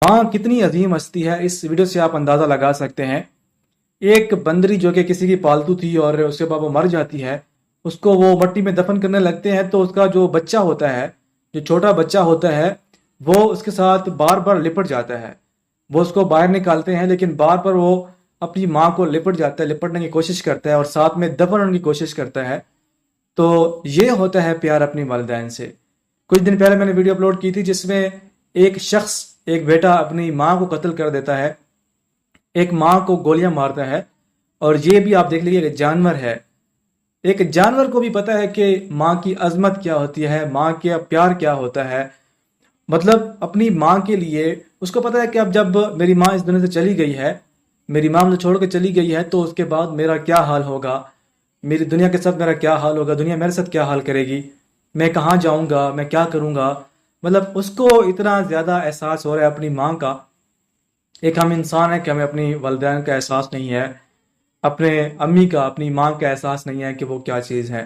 ماں کتنی عظیم ہستی ہے اس ویڈیو سے آپ اندازہ لگا سکتے ہیں۔ ایک بندری جو کہ کسی کی پالتو تھی اور اس کے بعد وہ مر جاتی ہے، اس کو وہ مٹی میں دفن کرنے لگتے ہیں تو اس کا جو بچہ ہوتا ہے، جو چھوٹا بچہ ہوتا ہے، وہ اس کے ساتھ بار بار لپٹ جاتا ہے۔ وہ اس کو باہر نکالتے ہیں لیکن بار بار وہ اپنی ماں کو لپٹ جاتا ہے، لپٹنے کی کوشش کرتا ہے اور ساتھ میں دفن ہونے کی کوشش کرتا ہے۔ تو یہ ہوتا ہے پیار اپنی والدین سے۔ کچھ دن پہلے میں نے ویڈیو اپلوڈ کی تھی جس میں ایک شخص، ایک بیٹا اپنی ماں کو قتل کر دیتا ہے، ایک ماں کو گولیاں مارتا ہے، اور یہ بھی آپ دیکھ لیجیے کہ جانور ہے۔ ایک جانور کو بھی پتا ہے کہ ماں کی عظمت کیا ہوتی ہے، ماں کا پیار کیا ہوتا ہے۔ مطلب اپنی ماں کے لیے اس کو پتا ہے کہ اب جب میری ماں اس دنیا سے چلی گئی ہے، میری ماں مجھے چھوڑ کے چلی گئی ہے، تو اس کے بعد میرا کیا حال ہوگا، میری دنیا کے ساتھ میرا کیا حال ہوگا، دنیا میرے ساتھ کیا حال کرے گی، میں کہاں جاؤں گا، میں کیا کروں گا۔ مطلب اس کو اتنا زیادہ احساس ہو رہا ہے اپنی ماں کا۔ ایک ہم انسان ہیں کہ ہمیں اپنی والدین کا احساس نہیں ہے، اپنے امی کا، اپنی ماں کا احساس نہیں ہے کہ وہ کیا چیز ہے۔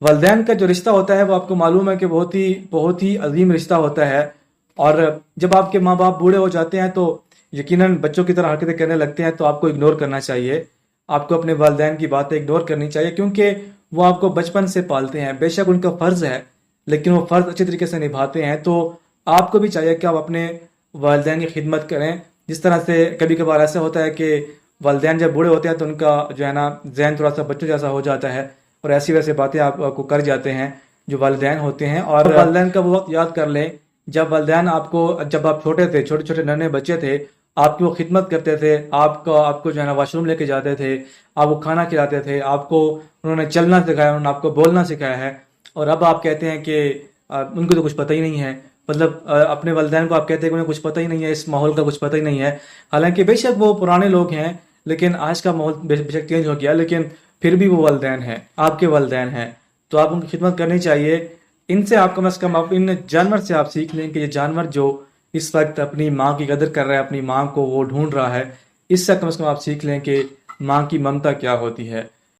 والدین کا جو رشتہ ہوتا ہے وہ آپ کو معلوم ہے کہ بہت ہی عظیم رشتہ ہوتا ہے، اور جب آپ کے ماں باپ بوڑھے ہو جاتے ہیں تو یقیناً بچوں کی طرح حرکتیں کرنے لگتے ہیں، تو آپ کو اگنور کرنا چاہیے، آپ کو اپنے والدین کی باتیں اگنور کرنی چاہیے، کیونکہ وہ آپ کو بچپن سے پالتے ہیں۔ بے شک ان کا فرض ہے لیکن وہ فرض اچھے طریقے سے نبھاتے ہیں، تو آپ کو بھی چاہیے کہ آپ اپنے والدین کی خدمت کریں۔ جس طرح سے کبھی کبھار ایسا ہوتا ہے کہ والدین جب بوڑھے ہوتے ہیں تو ان کا جو ہے نا ذہن تھوڑا سا بچوں جیسا ہو جاتا ہے، اور ایسی ویسی باتیں آپ کو کر جاتے ہیں جو والدین ہوتے ہیں۔ اور والدین کا وہ وقت یاد کر لیں جب والدین آپ کو، جب آپ چھوٹے تھے، چھوٹے چھوٹے ننھے بچے تھے، آپ کی وہ خدمت کرتے تھے، آپ کو جو ہے نا واش روم لے کے جاتے تھے، آپ کو کھانا کھلاتے تھے، آپ کو انہوں نے چلنا سکھایا، انہوں نے آپ کو بولنا سکھایا ہے، اور اب آپ کہتے ہیں کہ ان کو تو کچھ پتہ ہی نہیں ہے۔ مطلب اپنے والدین کو آپ کہتے ہیں کہ انہیں کچھ پتہ ہی نہیں ہے، اس ماحول کا کچھ پتہ ہی نہیں ہے۔ حالانکہ بے شک وہ پرانے لوگ ہیں، لیکن آج کا ماحول بے شک چینج ہو گیا، لیکن پھر بھی وہ والدین ہیں، آپ کے والدین ہیں، تو آپ ان کی خدمت کرنی چاہیے۔ ان سے آپ کم از کم ان جانور سے آپ سیکھ لیں کہ یہ جانور جو اس وقت اپنی ماں کی قدر کر رہا ہے، اپنی ماں کو وہ ڈھونڈ رہا ہے، اس سے کم از کم آپ سیکھ لیں کہ ماں کی ممتا کیا ہوتی ہے۔